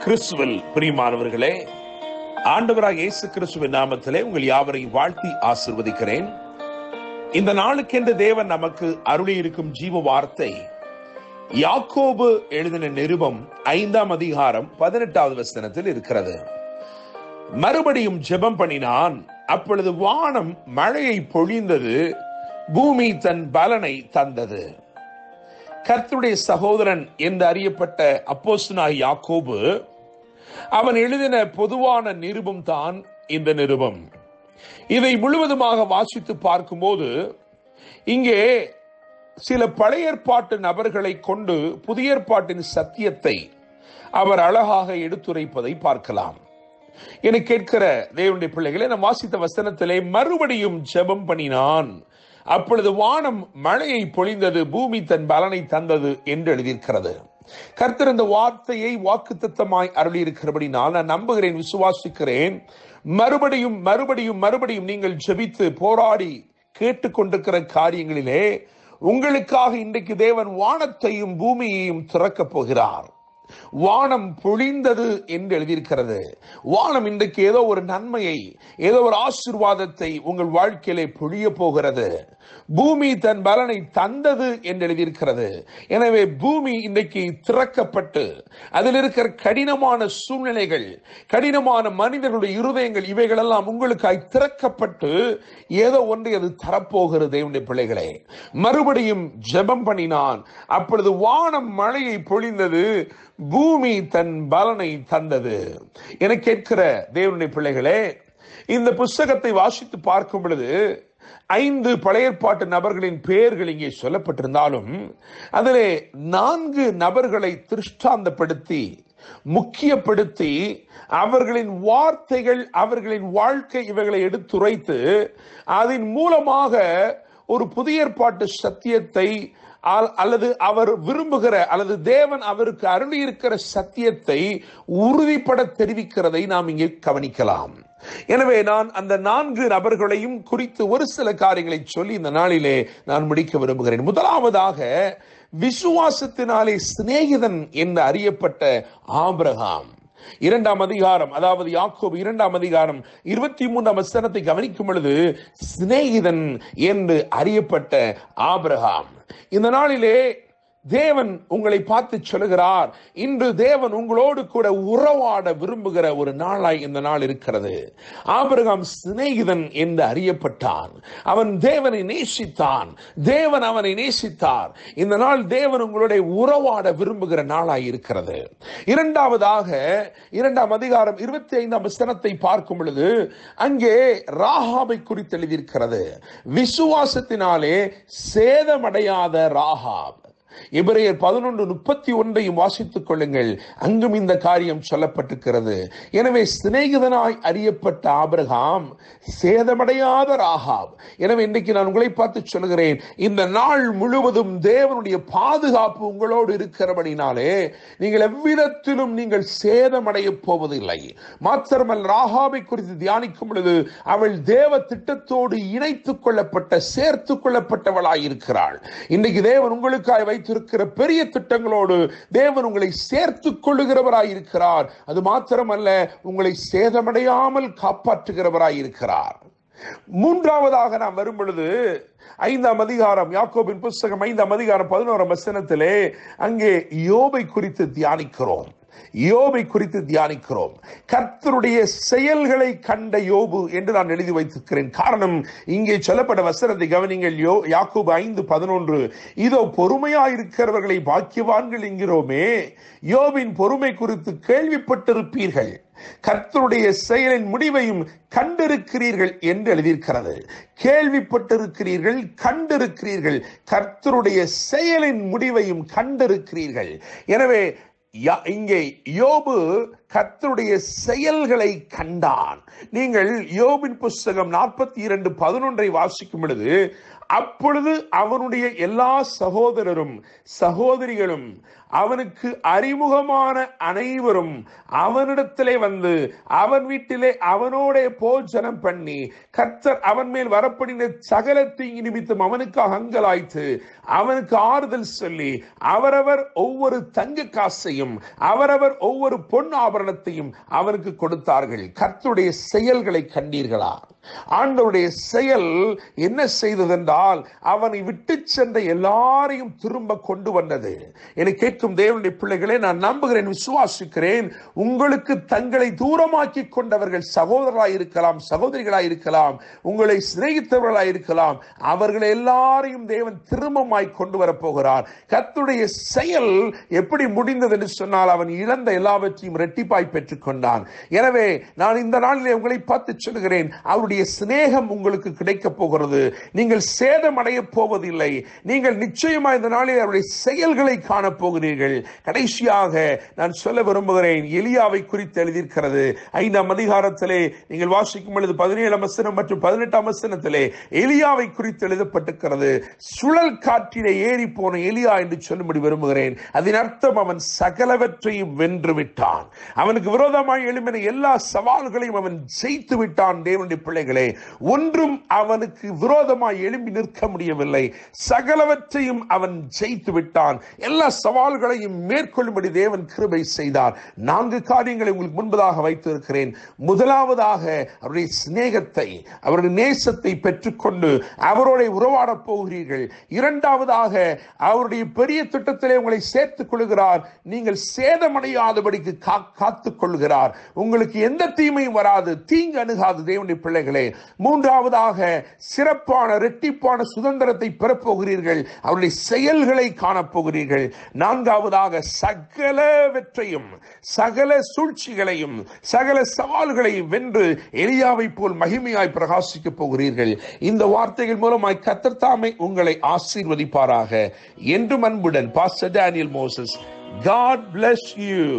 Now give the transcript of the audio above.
கிறிஸ்துவில் பிரியமானவர்களே, ஆண்டவராக இயேசு கிறிஸ்துவின் நாமத்திலே உங்கள் யாவரையும் வாழ்த்தி ஆசிர்வதிக்கிறேன். இந்த நாளுக்கென்று தேவன் நமக்கு அருளி இருக்கும் ஜீவ வார்த்தை யாக்கோபு எழுதின நிருபம் 5ஆம் அதிகாரம் 18வது வசனத்தில் இருக்கிறது. மறுபடியும் ஜெபம் பண்ணினான், அப்பொழுது வானம் மழையை பொழிந்தது, பூமி தன் பலனை தந்தது. கர்த்தருடைய சகோதரன் என்று அறியப்பட்ட அப்போஸ்தலனாகிய யாக்கோபு அவன் எழுதின பொதுவான நிருபம் தான் இந்த நிருபம். இதை முழுவதுமாக வாசித்து பார்க்கும்போது இங்கே சில பழைய ஏற்பாட்டு நபர்களை கொண்டு புதிய ஏற்பாட்டின் சத்தியத்தை அவர் அழகாக எடுத்துரைப்பதை பார்க்கலாம். என கேட்கிற தேவனுடைய பிள்ளைகளை, நாம் வாசித்த வசனத்திலே மறுபடியும் ஜெபம் பண்ணினான், அப்பொழுது வானம் மழையை பொழிந்தது, பூமி தன் பலனை தந்தது என்று எழுதியிருக்கிறது. கர்த்தர் இந்த வார்த்தையை வாக்குத்தத்தமாய் அருளி இருக்கிறபடினால் நான் நம்புகிறேன், விசுவாசிக்கிறேன். மறுபடியும் மறுபடியும் மறுபடியும் நீங்கள் ஜெபித்து போராடி கேட்டுக்கொண்டிருக்கிற காரியங்களிலே உங்களுக்காக இன்றைக்கு தேவன் வானத்தையும் பூமியையும் திறக்கப் போகிறார். வானம் பொழிந்தது என்று எழுதியிருக்கிறது. வானம் இன்றைக்கு ஏதோ ஒரு நன்மையை, ஏதோ ஒரு ஆசீர்வாதத்தை உங்கள் வாழ்க்கையிலே பொழிய போகிறது. பூமி தன் பலனை தந்தது என்று எழுதியிருக்கிறது. எனவே பூமி இன்றைக்கு திறக்கப்பட்டு அதில் இருக்கிற கடினமான சூழ்நிலைகள், கடினமான மனிதர்களுடைய இருதயங்கள், இவைகளெல்லாம் உங்களுக்காய் திறக்கப்பட்டு ஏதோ ஒன்றை அது தரப்போகிறது. தேவனுடைய பிள்ளைகளே, மறுபடியும் ஜெபம் பண்ணினான், அப்பொழுது வானம் மழையை பொழிந்தது, பூமி தன் பலனை தந்தது. என கேட்கிற தேவனுடைய பிள்ளைகளே, இந்த புஸ்தகத்தை வாசித்து பார்க்கும் பொழுது 5 பழைய ஏற்பாட்டு நபர்களின் பெயர்கள் இங்கே சொல்லப்பட்டிருந்தாலும் அதிலே 4 நபர்களை திருஷ்டாந்தப்படுத்தி முக்கியப்படுத்தி அவர்களின் வார்த்தைகள், அவர்களின் வாழ்க்கை இவைகளை எடுத்துரைத்து அதன் மூலமாக ஒரு புதிய ஏற்பாட்டு சத்தியத்தை அல்லது அவர் விரும்புகிற அல்லது தேவன் அவருக்கு அருளி இருக்கிற சத்தியத்தை உறுதிப்பட தெரிவிக்கிறதை நாம் இங்கே கவனிக்கலாம். எனவே நான் அந்த 4 நபர்களையும் குறித்து ஒரு சில காரியங்களை சொல்லி இந்த நாளிலே நான் முடிக்க விரும்புகிறேன். முதலாவதாக, விசுவாசத்தினாலே சிநேகிதன் என்று அறியப்பட்ட ஆபிரகாம். 2ஆம் அதிகாரம், அதாவது யாக்கோபு 2ஆம் அதிகாரம் 23ஆம் வசனத்தை கவனிக்கும் பொழுது சிநேகிதன் என்று அறியப்பட்ட ஆபிரகாம். இந்த நாளிலே தேவன் உங்களை பார்த்து சொல்லுகிறார், இன்று தேவன் உங்களோடு கூட உறவாட விரும்புகிற ஒரு நாளாய் இந்த நாள் இருக்கிறது. ஆபிரகாம் சிநேகிதன் என்று அறியப்பட்டான். அவன் தேவனை நேசித்தான், தேவன் அவனை நேசித்தார். இந்த நாள் தேவன் உங்களுடைய உறவாட விரும்புகிற நாளாய் இருக்கிறது. இரண்டாவதாக, 2ஆம் அதிகாரம் 25ஆம் வசனத்தை பார்க்கும் பொழுது அங்கே ராகாபை குறித்து எழுதியிருக்கிறது. விசுவாசத்தினாலே சேதமடையாத ராகாப். எபிரேயர் 11:31 வாசித்துக் கொள்ளுங்கள், அங்கும் இந்த காரியம் சொல்லப்பட்டிருக்கிறது. எனவே சிநேகிதனாய் அறியப்பட்ட ஆபிரகாம், சேதமடையாத ராகாப். எனவே இன்றைக்கு நான் உங்களை பார்த்து சொல்கிறேன், இந்த நாள் முழுவதும் தேவனுடைய பாதுகாப்பு உங்களோடு இருக்கிறபடினாலே நீங்கள் எவ்விதத்திலும் நீங்கள் சேதமடைய போவதில்லை. மாத்திரமல்ல, ராகாபை குறித்து தியானிக்கும் பொழுது அவள் தேவ திட்டத்தோடு இணைத்துக் கொள்ளப்பட்ட, சேர்த்துக் கொள்ளப்பட்டவளாய் இருக்கிறாள். இன்றைக்கு தேவன் உங்களுக்காய் வைத்திருக்கிற பெரிய திட்டங்களோடு தேவன் உங்களை சேர்த்துக் கொள்ளுகிறவராய் இருக்கிறார். அது மாத்திரமல்ல, உங்களை சேதமடையாமல் காப்பாற்றுகிறவராய் இருக்கிறார். மூன்றாவதாக நாம் வரும் பொழுது 5ஆம் அதிகாரம், யாக்கோபின் புஸ்தகம் 5ஆம் அதிகாரம் 11ஆம் வசனத்திலே அங்கே யோபை குறித்து தியானிக்கிறோம். யோபை குறித்து தியானிக்கிறோம். கர்த்தருடைய செயல்களை கண்ட யோபு என்று நான் எழுதி வைத்திருக்கிறேன். காரணம், இங்கே சொல்லப்பட்ட வசனத்தை கவனிங்கள். யாக்கோபு 5:11, இதோ பொறுமையாயிருக்கிறவர்களை பாக்கியவான்கள் என்கிறோமே, யோபின் பொறுமை குறித்து கேள்விப்பட்டிருப்பீர்கள், கர்த்தருடைய செயலின் முடிவையும் கண்டிருக்கிறீர்கள் என்று எழுதியிருக்கிறது. கேள்விப்பட்டிருக்கிறீர்கள், கண்டிருக்கிறீர்கள், கர்த்தருடைய செயலின் முடிவையும் கண்டிருக்கிறீர்கள். எனவே இங்கே யோபு கர்த்தருடைய செயல்களை கண்டான். நீங்கள் யோபின் புஸ்தகம் 42:11 வாசிக்கும் பொழுது, அப்பொழுது அவனுடைய எல்லா சகோதரரும் சகோதரிகளும் அவனுக்கு அறிமுகமான அனைவரும் அவனிடத்திலே வந்து அவன் வீட்டிலே அவனோட போஜனம் பண்ணி, கர்த்தர் அவன் மேல் வரப்படின சகல தீங்கு நிமித்தம் அவனுக்காக அங்கலாய்த்து அவனுக்கு ஆறுதல் சொல்லி, அவரவர் ஒவ்வொரு தங்க காசையும் அவரவர் ஒவ்வொரு பொன் ஆபரணத்தையும் அவனுக்கு கொடுத்தார்கள். கர்த்தருடைய செயல்களை கண்டீர்களா? ஆண்டவருடைய செயல் என்ன செய்ததென்றால், அவனை விட்டு சென்ற எல்லாரையும் திரும்ப கொண்டு வந்தது. என்னை கேட்கும் தேவனுடைய பிள்ளைகளே, நான் நம்புகிறேன், விசுவாசிக்கிறேன், உங்களுக்கு தங்களை தூரமாக்கி கொண்டவர்கள் சகோதரராய் இருக்கலாம், சகோதரிகளாய் இருக்கலாம், உங்களை சிநேகித்தவர்களாய் இருக்கலாம், அவர்கள் எல்லாரையும் தேவன் திரும்பமாய் கொண்டு வரப்போகிறார். கர்த்தருடைய செயல் எப்படி முடிந்தது என்று சொன்னால், அவன் இழந்த எல்லாவற்றையும் இரட்டிப்பாய் பெற்றுக் கொண்டான். எனவே நான் இந்த நாளிலே உங்களை பார்த்து சொல்கிறேன், அவருடைய சிநேகம் உங்களுக்கு கிடைக்க போகிறது. நீங்கள் சேதம் அடைய போவதில்லை. நீங்கள் நிச்சயமாக இந்த நாளில் அவருடைய செயல்களை காண போகிறீர்கள். கடைசியாக நான் சொல்ல விரும்புகிறேன், எலியாவை குறித்து எழுதியிருக்கிறது 5ஆம் அதிகாரத்திலே நீங்கள் வாசிக்கும் பொழுது 17ஆம் வசனம் மற்றும் 18ஆம் வசனத்திலே எலியாவை குறித்து எழுதப்பட்டிருக்கிறது. சுழல் காற்றிலே ஏறி போன எலியா என்று சொல்லும்படி விரும்புகிறேன். அதன் அர்த்தம், அவன் சகலவற்றையும் வென்று விட்டான். அவனுக்கு விரோதமாக எழும்பின எல்லா சவால்களையும் அவன் ஜெயித்து விட்டான். தேவனுடைய பிள்ளைகளே, ஒன்றும் அவனுக்கு விரோதமாய் எழும்பி நிற்க முடியவில்லை. சகலவற்றையும் அவன் ஜெயித்து விட்டான். எல்லா சவால்களையும் மேற்கொள்ளும்படி தேவன் கிருபை செய்தார். 4 காரியங்களை உங்களுக்கு முன்பதாக வைத்திருக்கிறேன். முதலாவதாக, அவருடைய சிநேகத்தை, அவருடைய நேசத்தை பெற்றுக்கொண்டு அவரோட உறவாடப் போகிறீர்கள். இரண்டாவதாக, அவருடைய பெரிய திட்டத்திலே உங்களை சேர்த்துக் கொள்கிறார். நீங்கள் சேதமடையாதபடிக்கு காத்துக் கொள்கிறார். உங்களுக்கு எந்த தீமையும் வராது, தீங்கு அணுகாது. தேவனுடைய பிள்ளைகளே, மூன்றாவதாக, சிறப்பான இரட்டிப்பான சுதந்திரத்தை பெறப்போகிறீர்கள். அவருடைய செயல்களை காணப்போகிறீர்கள். நான்காவதாக, சகலவற்றையும், சகல சூழ்ச்சிகளையும், சகல சவால்களையும் வென்று எலியாவை போல் மகிமையாய் பிரகாசிக்க போகிறீர்கள். இந்த வார்த்தைகள் மூலமாய் கர்த்தர் தாமே உங்களை ஆசீர்வதிப்பாராக. என்றும் அன்புடன் pastor Daniel Moses. God bless you.